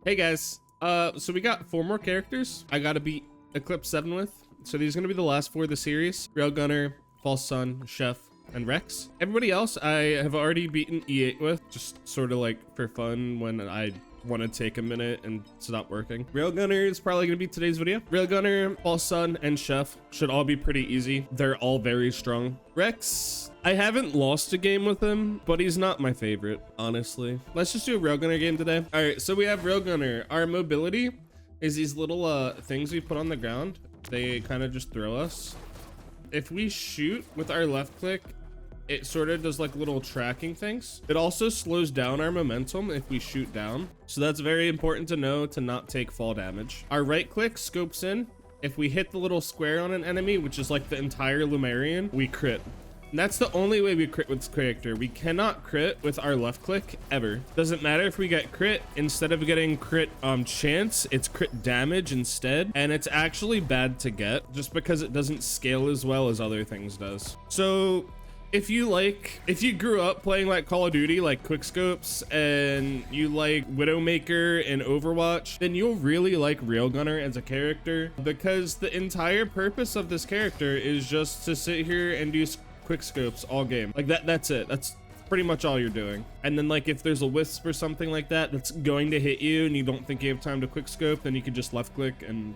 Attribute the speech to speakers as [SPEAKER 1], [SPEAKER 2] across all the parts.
[SPEAKER 1] Hey guys, so we got 4 more characters I gotta beat Eclipse 7 with. So these are gonna be the last 4 of the series: Railgunner, False Sun, Chef, and Rex. Everybody else I have already beaten E8 with, just sort of like for fun when I want to take a minute and it's not working. Railgunner is probably gonna be today's video. Railgunner, False Sun, and Chef should all be pretty easy. They're all very strong. Rex, I haven't lost a game with him, but he's not my favorite, honestly. Let's just do a Railgunner game today. All right, so we have Railgunner. Our mobility is these little things we put on the ground. They kind of just throw us. If we shoot with our left click, it sort of does like little tracking things. It also slows down our momentum if we shoot down. So that's very important to know to not take fall damage. Our right click scopes in. If we hit the little square on an enemy, which is like the entire Lumerian, we crit. And that's the only way we crit with this character. We cannot crit with our left click ever. Doesn't matter if we get crit. Instead of getting crit chance, it's crit damage instead. And it's actually bad to get just because it doesn't scale as well as other things does. So if you grew up playing like Call of Duty, like quickscopes, and you like Widowmaker and Overwatch, then you'll really like Railgunner as a character, because the entire purpose of this character is just to sit here and do quickscopes all game. Like that's it. That's pretty much all you're doing. And then like if there's a wisp or something like that that's going to hit you and you don't think you have time to quickscope, then you can just left click and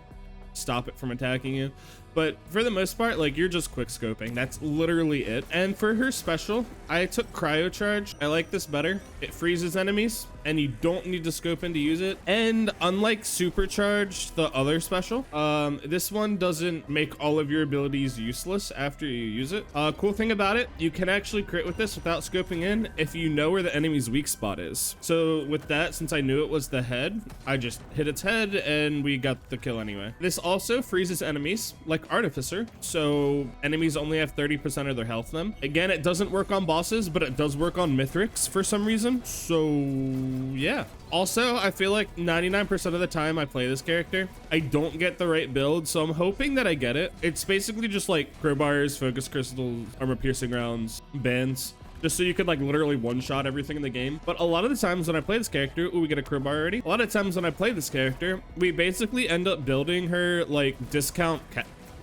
[SPEAKER 1] stop it from attacking you. But for the most part, like, you're just quick scoping. That's literally it. And for her special, I took cryo charge. I like this better. It freezes enemies and you don't need to scope in to use it. And unlike supercharge, the other special, this one doesn't make all of your abilities useless after you use it. Cool thing about it, you can actually crit with this without scoping in if you know where the enemy's weak spot is. So with that, since I knew it was the head, I just hit its head and we got the kill anyway. This also freezes enemies like Artificer, so enemies only have 30% of their health then. Again, it doesn't work on bosses, but it does work on Mithrix for some reason. So yeah. Also, I feel like 99% of the time I play this character, I don't get the right build, so I'm hoping that I get it. It's basically just like crowbars, focus crystals, armor piercing rounds, bands, just so you could like literally one-shot everything in the game. But a lot of the times when I play this character, we get a crowbar already. A lot of times when I play this character, we basically end up building her like discount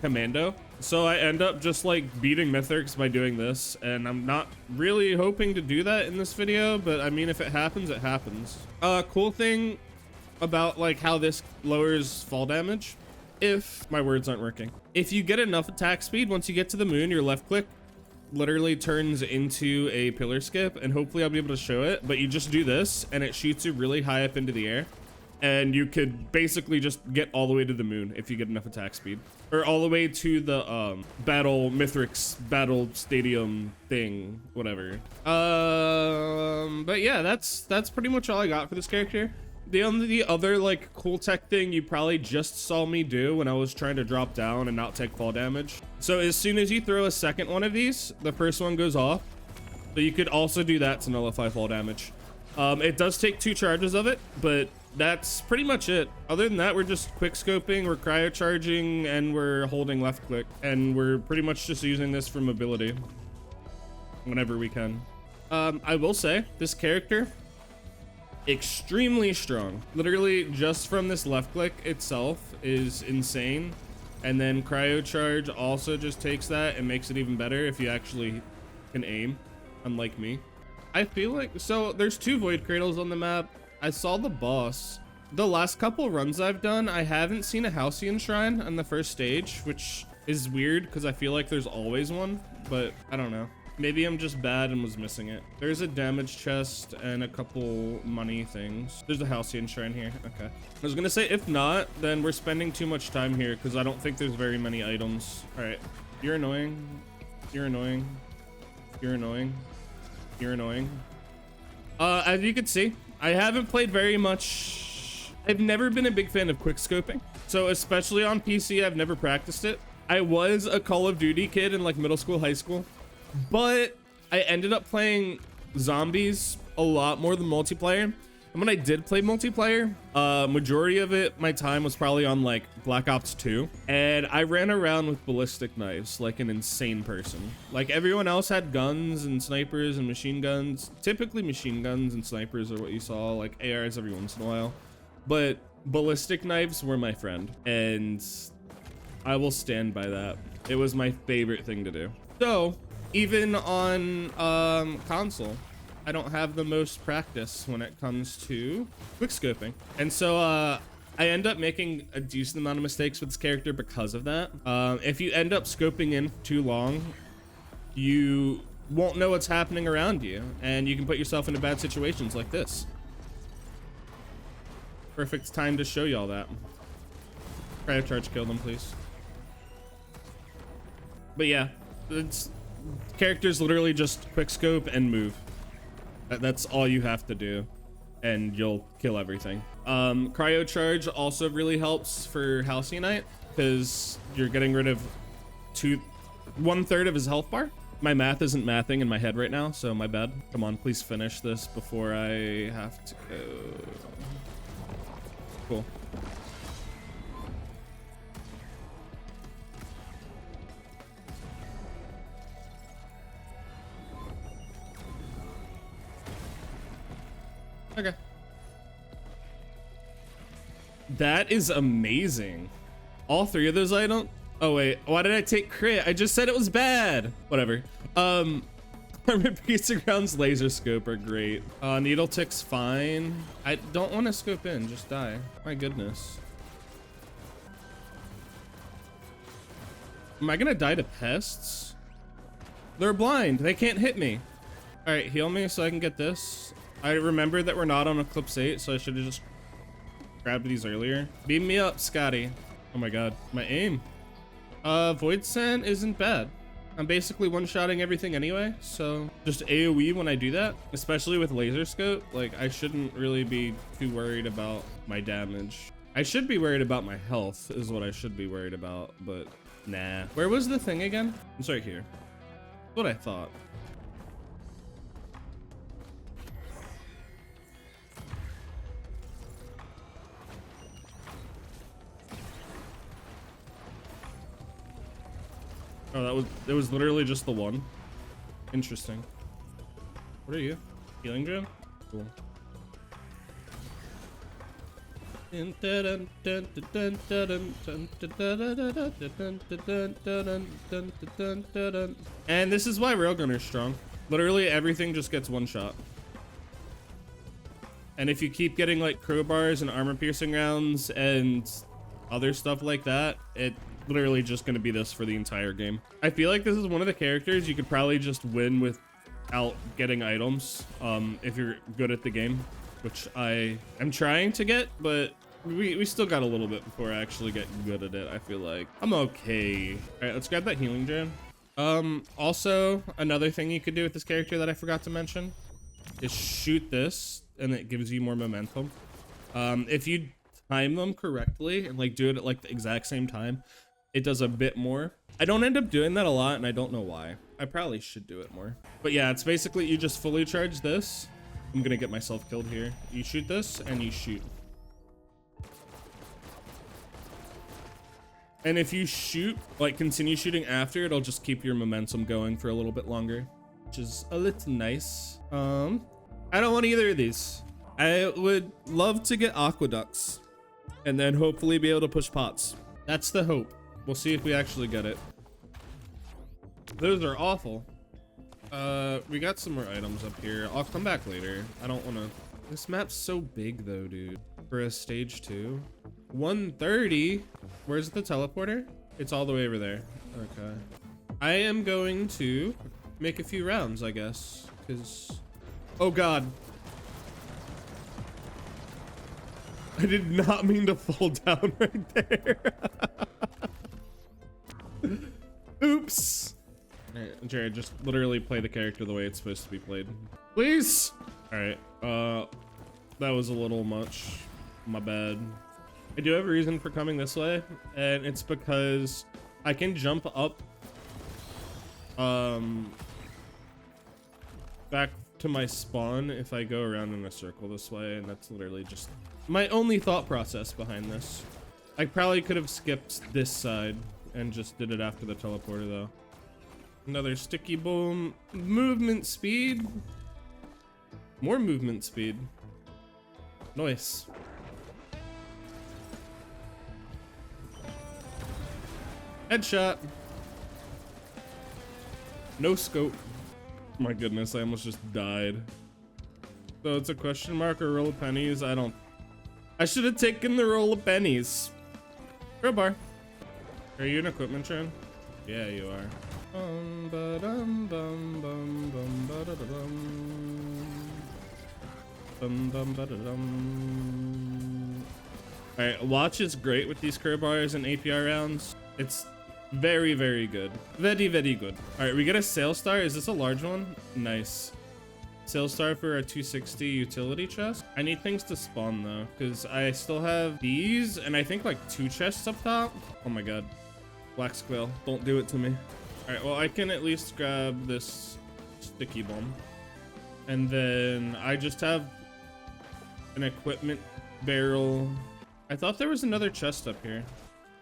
[SPEAKER 1] commando. So I end up just like beating Mithrix by doing this, and I'm not really hoping to do that in this video, but I mean, if it happens, it happens. Cool thing about like how this lowers fall damage, if my words aren't working. If you get enough attack speed, once you get to the moon, your left click literally turns into a pillar skip, and hopefully I'll be able to show it, but you just do this and it shoots you really high up into the air, and you could basically just get all the way to the moon if you get enough attack speed, or all the way to the Mithrix battle stadium thing, whatever. But yeah, that's pretty much all I got for this character. The only other like cool tech thing you probably just saw me do when I was trying to drop down and not take fall damage. So as soon as you throw a second one of these, the first one goes off. So you could also do that to nullify fall damage. It does take 2 charges of it, but that's pretty much it. Other than that, we're just quick scoping, we're cryo charging, and we're holding left click, and we're pretty much just using this for mobility whenever we can. I will say this character, extremely strong. Literally just from this left click itself is insane. And then cryo charge also just takes that and makes it even better if you actually can aim, unlike me. I feel like, so there's 2 void cradles on the map. I saw the boss. The last couple runs I've done, I haven't seen a Halcyon Shrine on the first stage, which is weird because I feel like there's always one, but I don't know. Maybe I'm just bad and was missing it. There's a damage chest and a couple money things. There's a Halcyon Shrine here. Okay. I was gonna say, if not, then we're spending too much time here because I don't think there's very many items. All right. You're annoying. You're annoying. You're annoying. You're annoying. As you can see, I haven't played very much. I've never been a big fan of quick scoping. So especially on PC, I've never practiced it. I was a Call of Duty kid in like middle school, high school, but I ended up playing zombies a lot more than multiplayer. And when I did play multiplayer, majority of it, my time was probably on like Black Ops 2. And I ran around with ballistic knives like an insane person. Like everyone else had guns and snipers and machine guns. Typically machine guns and snipers are what you saw, like ARs every once in a while. but ballistic knives were my friend, and I will stand by that. It was my favorite thing to do. So even on console, I don't have the most practice when it comes to quick scoping, and so I end up making a decent amount of mistakes with this character because of that. If you end up scoping in too long, you won't know what's happening around you, and you can put yourself into bad situations like this. Perfect time to show y'all that. Cryo charge kill them, please. But yeah, it's characters literally just quick scope and move. That's all you have to do, and you'll kill everything. Cryo charge also really helps for Halcyon because you're getting rid of 1/3 of his health bar. My math isn't mathing in my head right now, so my bad. Come on, please finish this before I have to go. Cool. Okay. That is amazing. All 3 of those items. Oh wait, why did I take crit? I just said it was bad. Whatever. Armored piercing rounds, laser scope are great. Needle tick's fine. I don't want to scope in, just die. My goodness. Am I gonna die to pests? They're blind, they can't hit me. All right, heal me so I can get this. I remember that we're not on Eclipse 8, so I should have just grabbed these earlier. Beam me up, Scotty. Oh my god, my aim. Void Sent isn't bad. I'm basically one-shotting everything anyway, so just AoE when I do that, especially with laser scope. Like, I shouldn't really be too worried about my damage. I should be worried about my health is what I should be worried about, but nah. Where was the thing again? It's right here. That's what I thought. Oh, it was literally just the one. Interesting. What are you? Healing gem? Cool. And this is why Railgunner's strong. Literally everything just gets one shot. And if you keep getting like crowbars and armor piercing rounds and other stuff like that, it literally just going to be this for the entire game. I feel like this is one of the characters you could probably just win without getting items if you're good at the game, which I am trying to get, but we still got a little bit before I actually get good at it. I feel like I'm okay. All right, let's grab that healing gem. Also, another thing you could do with this character that I forgot to mention is shoot this, and it gives you more momentum. If you time them correctly and like do it at like the exact same time, it does a bit more. I don't end up doing that a lot, and I don't know why. I probably should do it more. But yeah, it's basically you just fully charge this. I'm gonna get myself killed here. You shoot this and you shoot. And if you shoot, like continue shooting after, it'll just keep your momentum going for a little bit longer, which is a little nice. I don't want either of these. I would love to get aqueducts and then hopefully be able to push pots. That's the hope. We'll see if we actually get it. Those are awful. We got some more items up here. I'll come back later. I don't want to. This map's so big though, dude. For a stage 2. 130. Where's the teleporter? It's all the way over there. Okay. I am going to make a few rounds, I guess, because... Oh god. I did not mean to fall down right there. Oops. All right, Jared, just literally play the character the way it's supposed to be played. Please. All right. That was a little much. My bad. I do have a reason for coming this way, and it's because I can jump up back to my spawn if I go around in a circle this way, and that's literally just my only thought process behind this. I probably could have skipped this side and just did it after the teleporter though. Another sticky boom. Movement speed. More movement speed. Nice. Headshot. No scope. My goodness, I almost just died. So it's a question mark or roll of pennies? I should have taken the roll of pennies. Crowbar. Are you an equipment train? Yeah, you are. Alright, watch is great with these crowbars and APR rounds. It's very, very good. Very, very good. Alright, we get a sales star. Is this a large one? Nice. Sales star for a 260 utility chest. I need things to spawn though, because I still have these and I think like 2 chests up top. Oh my god. Black squirrel, don't do it to me. All right, well, I can at least grab this sticky bomb. And then I just have an equipment barrel. I thought there was another chest up here.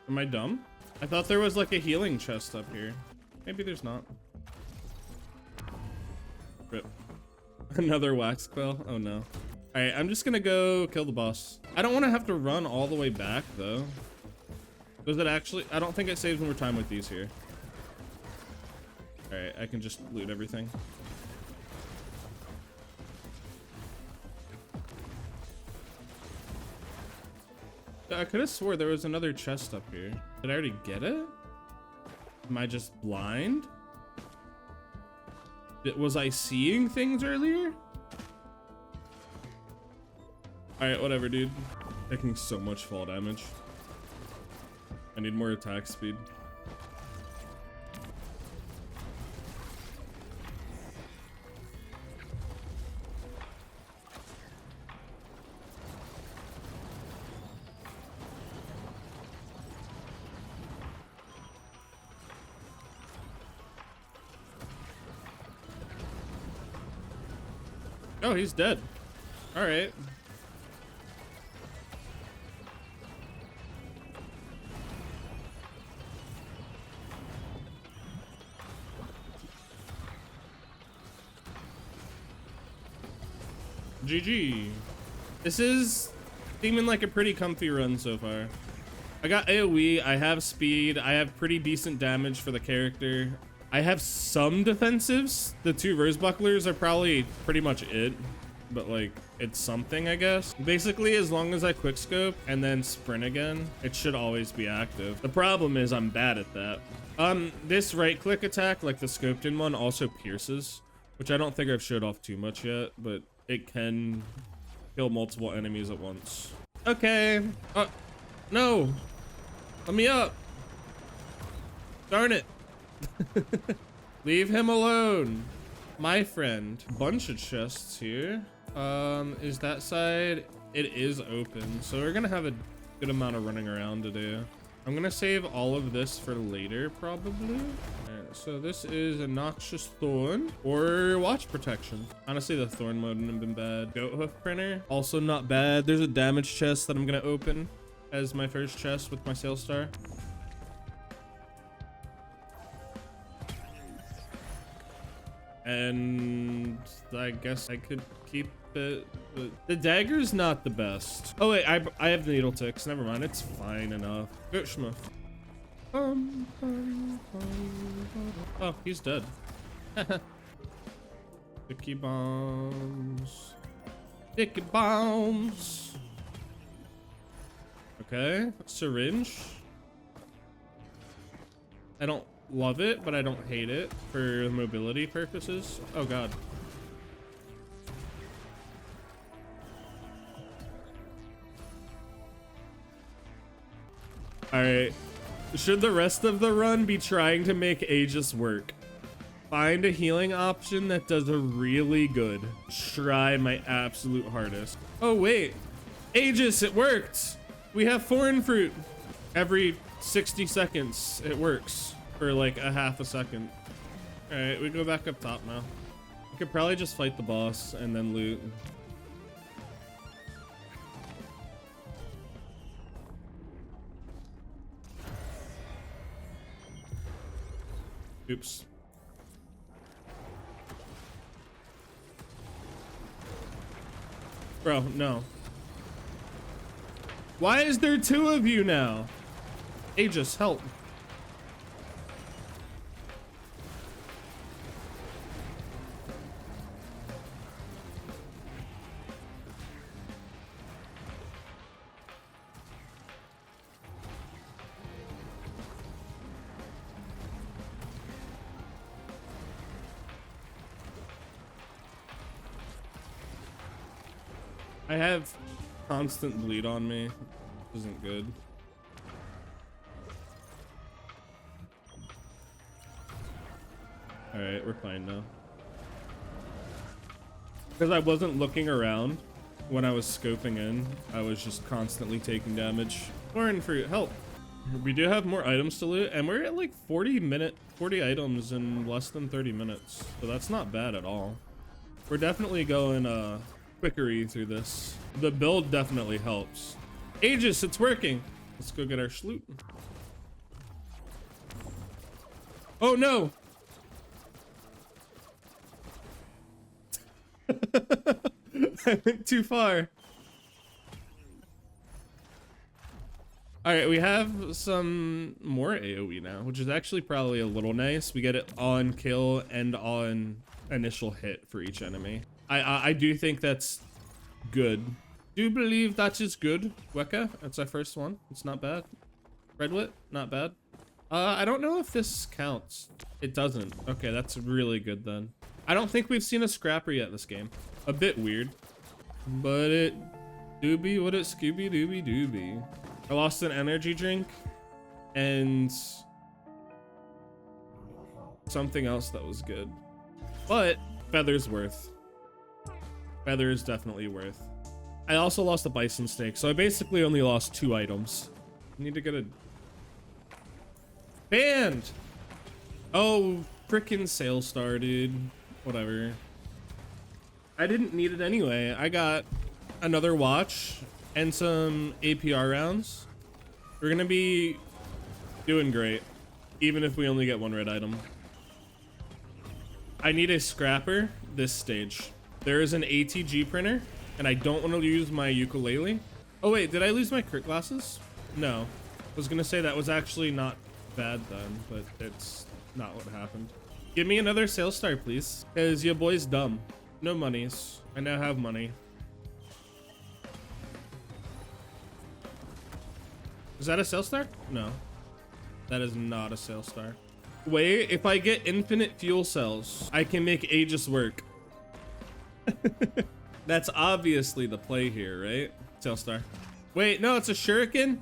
[SPEAKER 1] Am I dumb? I thought there was like a healing chest up here. Maybe there's not. Rip. Another wax quell. Oh no. All right, I'm just gonna go kill the boss. I don't want to have to run all the way back though. Does it actually? I don't think it saves more time with these here. All right, I can just loot everything. I could have swore there was another chest up here. Did I already get it? Am I just blind? Was I seeing things earlier? All right, whatever, dude. Taking so much fall damage. I need more attack speed. Oh, he's dead. All right. GG. This is seeming like a pretty comfy run so far. I got AoE, I have speed, I have pretty decent damage for the character. I have some defensives. The 2 rose bucklers are probably pretty much it, but like it's something, I guess. Basically, as long as I quickscope and then sprint again, it should always be active. The problem is I'm bad at that. This right click attack, like the scoped in one, also pierces, which I don't think I've showed off too much yet, but it can kill multiple enemies at once. Okay. No. Let me up. Darn it. Leave him alone, my friend. Bunch of chests here. Is that side? It is open, so we're gonna have a good amount of running around to do. I'm gonna save all of this for later, probably. Alright, so this is a noxious thorn or watch protection. Honestly, the thorn mode wouldn't have been bad. Goat hoof printer, also not bad. There's a damage chest that I'm gonna open as my first chest with my sales star. And I guess I could keep it. The dagger's not the best. Oh wait, I have needle ticks. Never mind, it's fine enough. Goat schmuff. Oh, he's dead. Sticky bombs. Sticky bombs. Okay, syringe. I don't love it, but I don't hate it for mobility purposes. Oh god. Alright. Should the rest of the run be trying to make Aegis work? Find a healing option that does a really good. Try my absolute hardest. Oh wait. Aegis, it worked! We have foreign fruit. Every 60 seconds, it works. For like a half a second. All right, we go back up top now. We could probably just fight the boss and then loot. Oops. Bro, no. Why is there 2 of you now? Aegis, help. I have constant bleed on me, which isn't good. All right, we're fine now. Because I wasn't looking around when I was scoping in, I was just constantly taking damage. Foreign fruit, help. We do have more items to loot, and we're at like 40 items in less than 30 minutes. So that's not bad at all. We're definitely going quickery through this. The build definitely helps. Aegis, it's working. Let's go get our schloot. Oh no! I went too far. All right, we have some more AoE now, which is actually probably a little nice. We get it on kill and on initial hit for each enemy. I do think that's good. Do believe that is good. Weka, that's our first one. It's not bad. Redwit, not bad. I don't know if this counts. It doesn't. Okay, that's really good then. I don't think we've seen a scrapper yet this game. A bit weird, but it doobie what it Scooby Dooby Dooby. I lost an energy drink and something else that was good, but feather's worth. Feather is definitely worth. I also lost a bison steak, so I basically only lost 2 items. I need to get a band. Oh, frickin' sale star, dude. Whatever. I didn't need it anyway. I got another watch and some APR rounds. We're gonna be doing great, even if we only get 1 red item. I need a scrapper this stage. There is an ATG printer, and I don't want to use my ukulele. Oh wait, did I lose my crit glasses? No. I was gonna say that was actually not bad then, but it's not what happened. Give me another sales star, please, because your boy's dumb. No monies. I now have money. Is that a sales star? No. That is not a sales star. Wait, if I get infinite fuel cells, I can make Aegis work. That's obviously the play here, right? Sales star. Wait, no, it's a shuriken?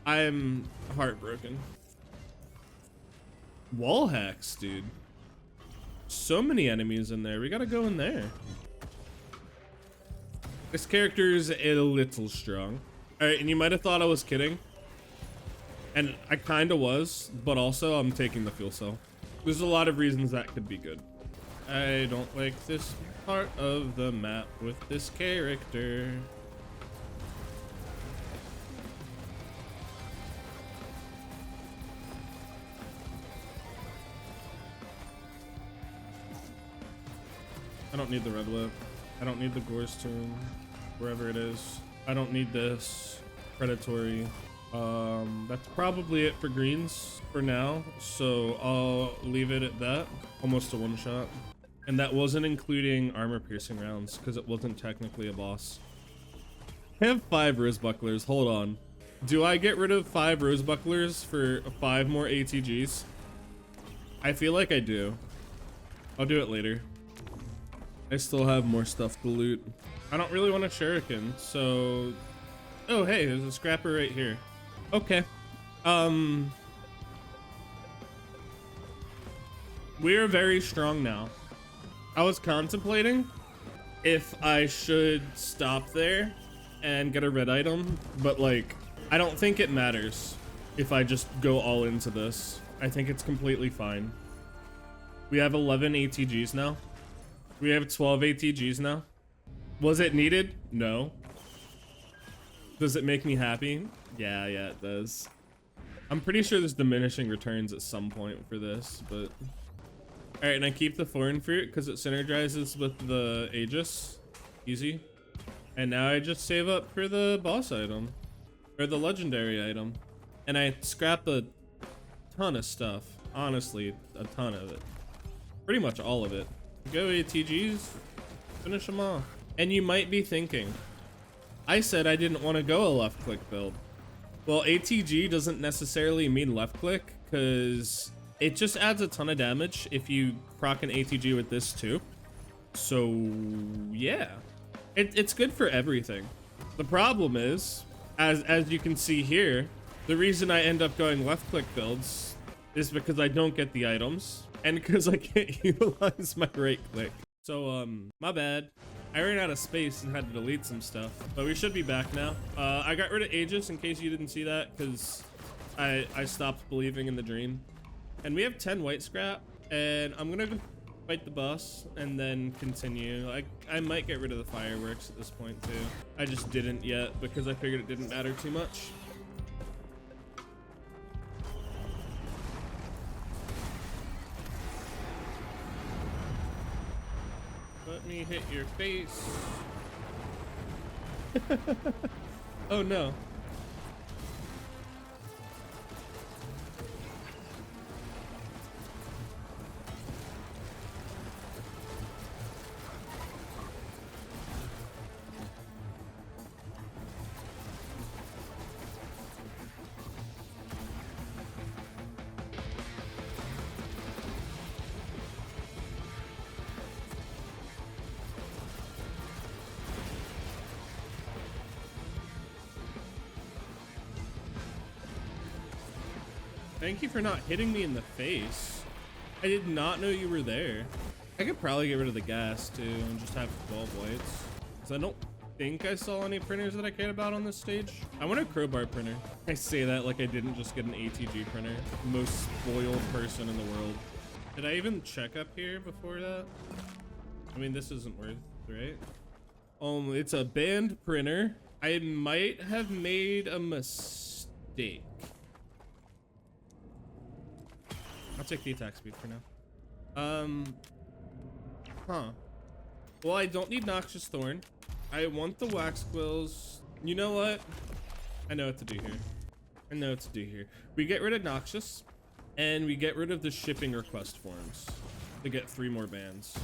[SPEAKER 1] I'm heartbroken. Wall hacks, dude. So many enemies in there. We gotta go in there. This character is a little strong. All right, and you might have thought I was kidding. And I kind of was, but also I'm taking the fuel cell. There's a lot of reasons that could be good. I don't like this part of the map with this character. I don't need the red whip. I don't need the Gore's tomb, wherever it is. I don't need this predatory. That's probably it for greens for now, so I'll leave it at that. Almost a one shot. And that wasn't including armor piercing rounds because it wasn't technically a boss. I have 5 rose bucklers. Hold on. Do I get rid of 5 rose bucklers for 5 more ATGs? I feel like I do. I'll do it later. I still have more stuff to loot. I don't really want a shuriken, so... Oh, hey, there's a scrapper right here. Okay. We are very strong now. I was contemplating if I should stop there and get a red item, but like, I don't think it matters if I just go all into this. I think it's completely fine. We have 11 ATGs now. We have 12 ATGs now. Was it needed? No. Does it make me happy? Yeah, it does. I'm pretty sure there's diminishing returns at some point for this, but... Alright, and I keep the foreign fruit because it synergizes with the Aegis. Easy. And now I just save up for the boss item. Or the legendary item. And I scrap a ton of stuff. Honestly, a ton of it. Pretty much all of it. Go ATGs. Finish them off. And you might be thinking, I said I didn't want to go a left click build. Well, ATG doesn't necessarily mean left click because it just adds a ton of damage if you proc an ATG with this too. So yeah, It's good for everything. The problem is, as you can see here, the reason I end up going left click builds is because I don't get the items and because I can't utilize my right click. So, my bad. I ran out of space and had to delete some stuff, but we should be back now. I got rid of Aegis in case you didn't see that because I stopped believing in the dream. And we have 10 white scrap, and I'm gonna fight the boss and then continue. I might get rid of the fireworks at this point too. I just didn't yet because I figured it didn't matter too much. Let me hit your face. Oh no. Thank you for not hitting me in the face. I did not know you were there. I could probably get rid of the gas too and just have 12 whites. Because I don't think I saw any printers that I cared about on this stage. I want a crowbar printer. I say that like I didn't just get an ATG printer. Most spoiled person in the world. Did I even check up here before that? I mean, this isn't worth it, right? It's a band printer. I might have made a mistake. I'll take the attack speed for now. Well, I don't need Noxious Thorn. I want the wax quills. You know what? I know what to do here. I know what to do here. We get rid of Noxious, and we get rid of the shipping request forms to get 3 more bands.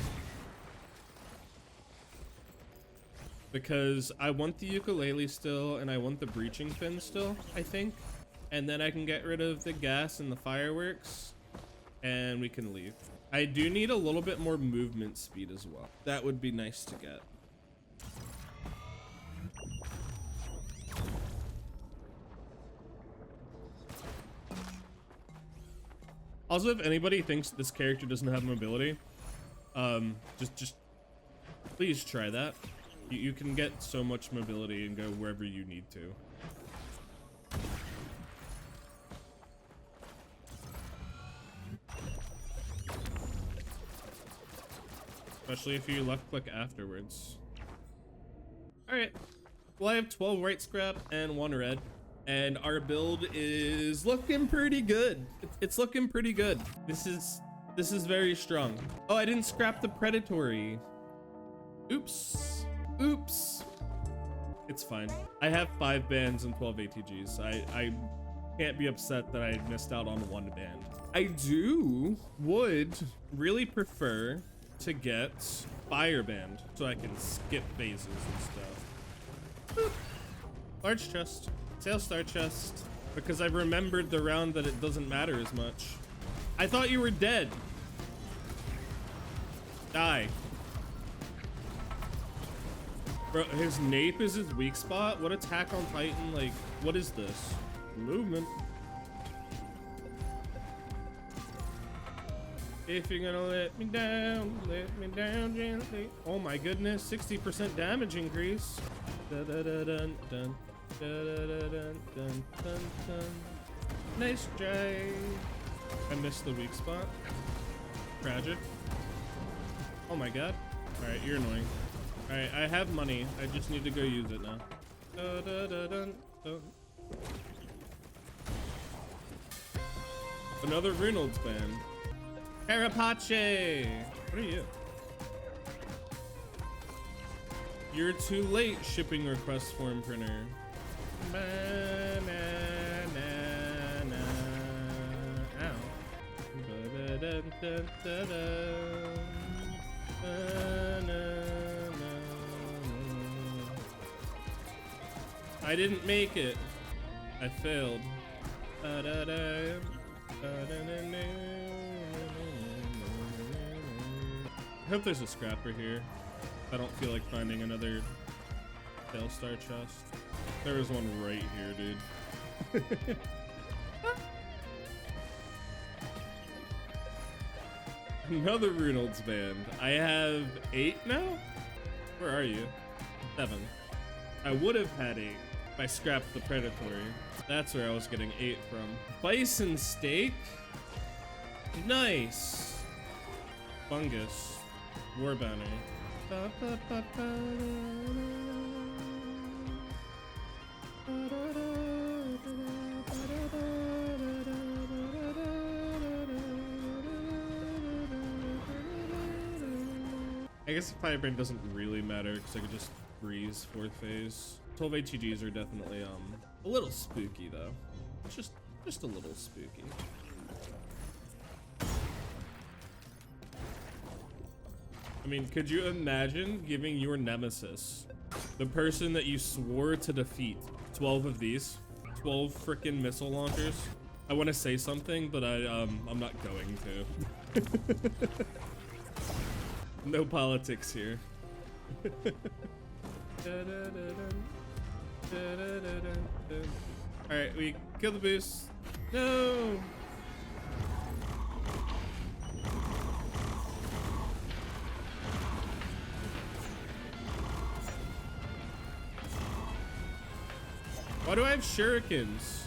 [SPEAKER 1] Because I want the ukulele still, and I want the breaching fin still, I think. And then I can get rid of the gas and the fireworks. And we can leave. I do need a little bit more movement speed as well. That would be nice to get. Also, if anybody thinks this character doesn't have mobility, just please try that. You can get so much mobility and go wherever you need to. Especially if you left click afterwards. Alright. Well, I have 12 white scrap and 1 red. And our build is looking pretty good. It's looking pretty good. This is very strong. Oh, I didn't scrap the predatory. Oops. Oops. It's fine. I have 5 bands and 12 ATGs. I can't be upset that I missed out on 1 band. I would really prefer to get Fireband so I can skip phases and stuff. Boop. Large chest, sail star chest, because I've remembered the round that it doesn't matter as much. I thought you were dead. Die. Bro, his nape is his weak spot? What attack on Titan? Like, what is this? Movement. If you're gonna let me down gently. Oh my goodness, 60% damage increase. Da da da dun dun. Da da da dun dun dun dun. Nice try. I missed the weak spot. Tragic. Oh my god. Alright, you're annoying. Alright, I have money. I just need to go use it now. Da da da dun dun. Another Reynolds band. Carapace! What are you? You're too late, shipping request form printer. I didn't make it. I failed. I hope there's a scrapper here. I don't feel like finding another Tailstar chest. There was one right here, dude. Another Runald's band. I have 8 now? Where are you? 7. I would have had 8 if I scrapped the Predatory. That's where I was getting 8 from. Bison steak? Nice. Fungus. War banner. I guess Firebrand doesn't really matter because I could just freeze 4th phase. 12 HEGs are definitely a little spooky though. It's just a little spooky. I mean, could you imagine giving your nemesis, the person that you swore to defeat, 12 of these, 12 freaking missile launchers? I want to say something, but I'm not going to. No politics here. Alright, we kill the boost. No! Why do I have shurikens?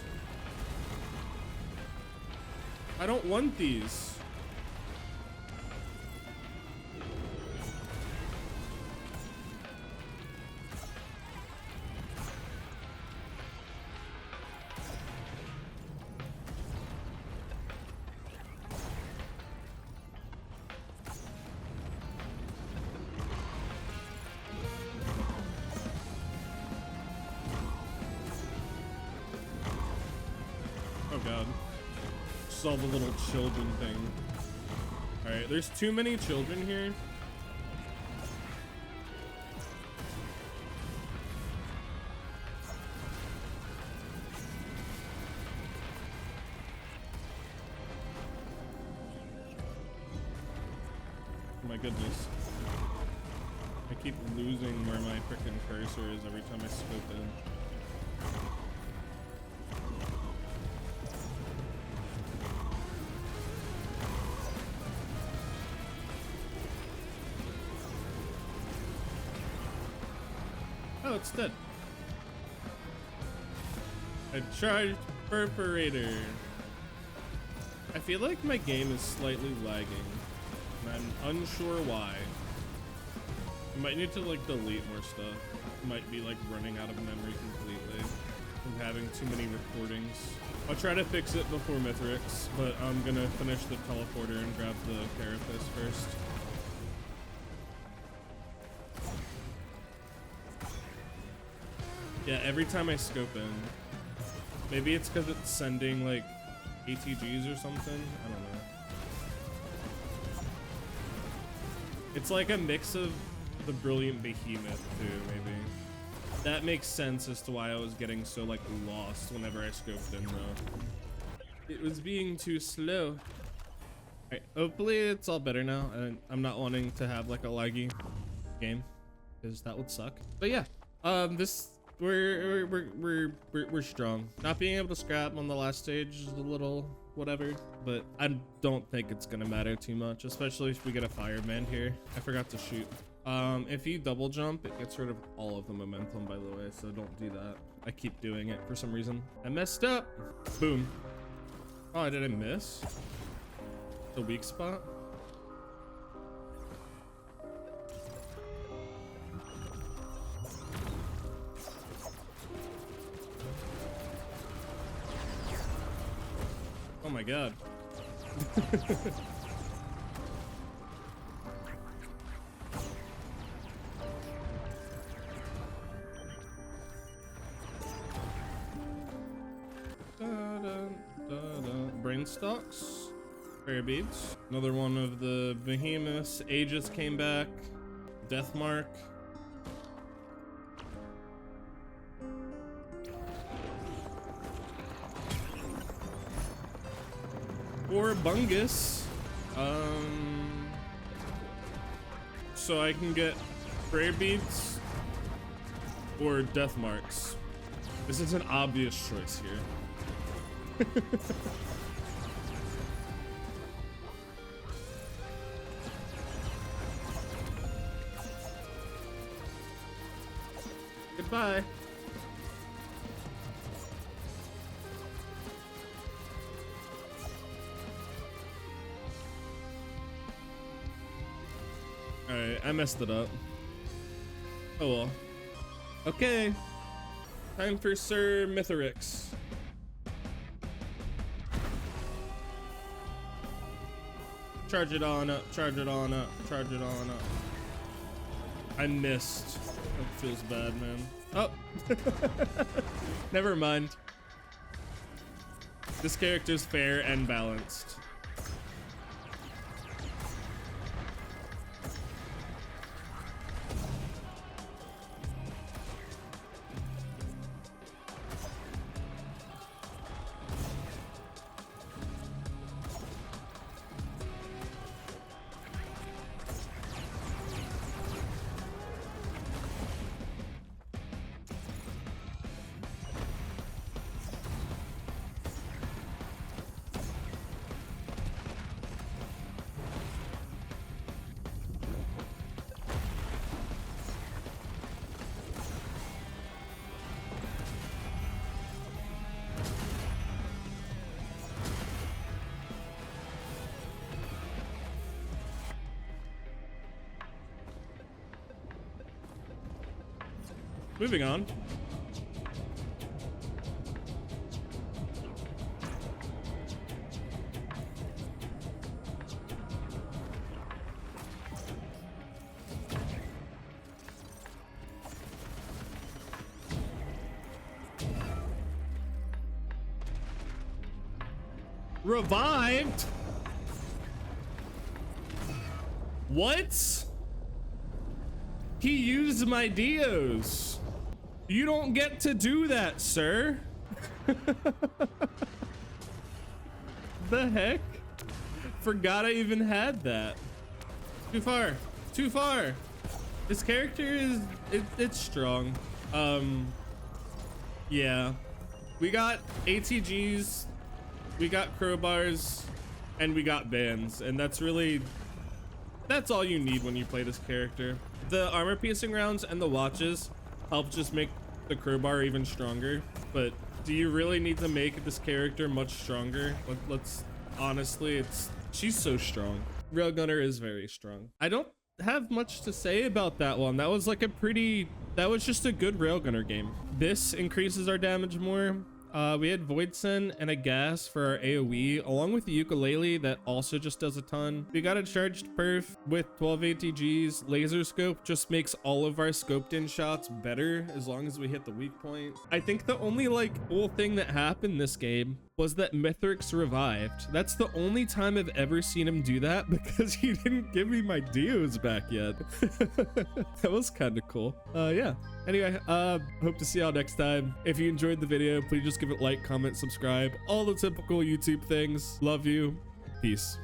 [SPEAKER 1] I don't want these. Oh god. Saw the little children thing. Alright, there's too many children here. Oh my goodness. I keep losing where my frickin' cursor is every time I scope in. Oh, it's dead. I charged Perforator. I feel like my game is slightly lagging, and I'm unsure why. I might need to like delete more stuff. Might be like running out of memory completely from having too many recordings. I'll try to fix it before Mithrix, but I'm gonna finish the teleporter and grab the Carapace first. Yeah, every time I scope in. Maybe it's because it's sending like ATGs or something. I don't know. It's like a mix of the Brilliant Behemoth too, maybe. That makes sense as to why I was getting so like lost whenever I scoped in though. It was being too slow. Alright, hopefully it's all better now. I'm not wanting to have like a laggy game, because that would suck. But yeah, we're strong. Not being able to scrap on the last stage is a little whatever, but I don't think it's gonna matter too much, especially if we get a fireband here. I forgot to shoot. If you double jump, it gets rid of all of the momentum, by the way, so don't do that. I keep doing it for some reason. I messed up. Boom. Oh, did I miss the weak spot? Oh my god. Brain stocks. Prayer beads. Another one of the behemoths. Aegis came back. Death mark. Or Bungus. So I can get prayer beads or death marks. This is an obvious choice here. Goodbye. Alright, I messed it up. Oh well. Okay. Time for Sir Mithrix. Charge it on up, charge it on up, charge it on up. I missed. That feels bad, man. Oh. Never mind. This character's fair and balanced. Moving on. Revived? What? He used my Dios. You don't get to do that, sir. The heck? Forgot I even had that. Too far. Too far. This character is it's strong. Yeah. We got ATGs, we got crowbars, and we got bands, and that's all you need when you play this character. The armor piercing rounds and the watches help just make the crowbar even stronger, but do you really need to make this character much stronger? Let's honestly, she's so strong. Railgunner is very strong. I don't have much to say about that one. That was like that was just a good Railgunner game. This increases our damage more. We had Void Sen and a gas for our AoE, along with the ukulele that also just does a ton. We got a charged perf with 12 ATGs. Laser scope just makes all of our scoped in shots better as long as we hit the weak point. I think the only like cool thing that happened this game was that Mithrix revived. That's the only time I've ever seen him do that because he didn't give me my Dios back yet. That was kind of cool. Yeah. Anyway, hope to see y'all next time. If you enjoyed the video, please just give it a like, comment, subscribe, all the typical YouTube things. Love you. Peace.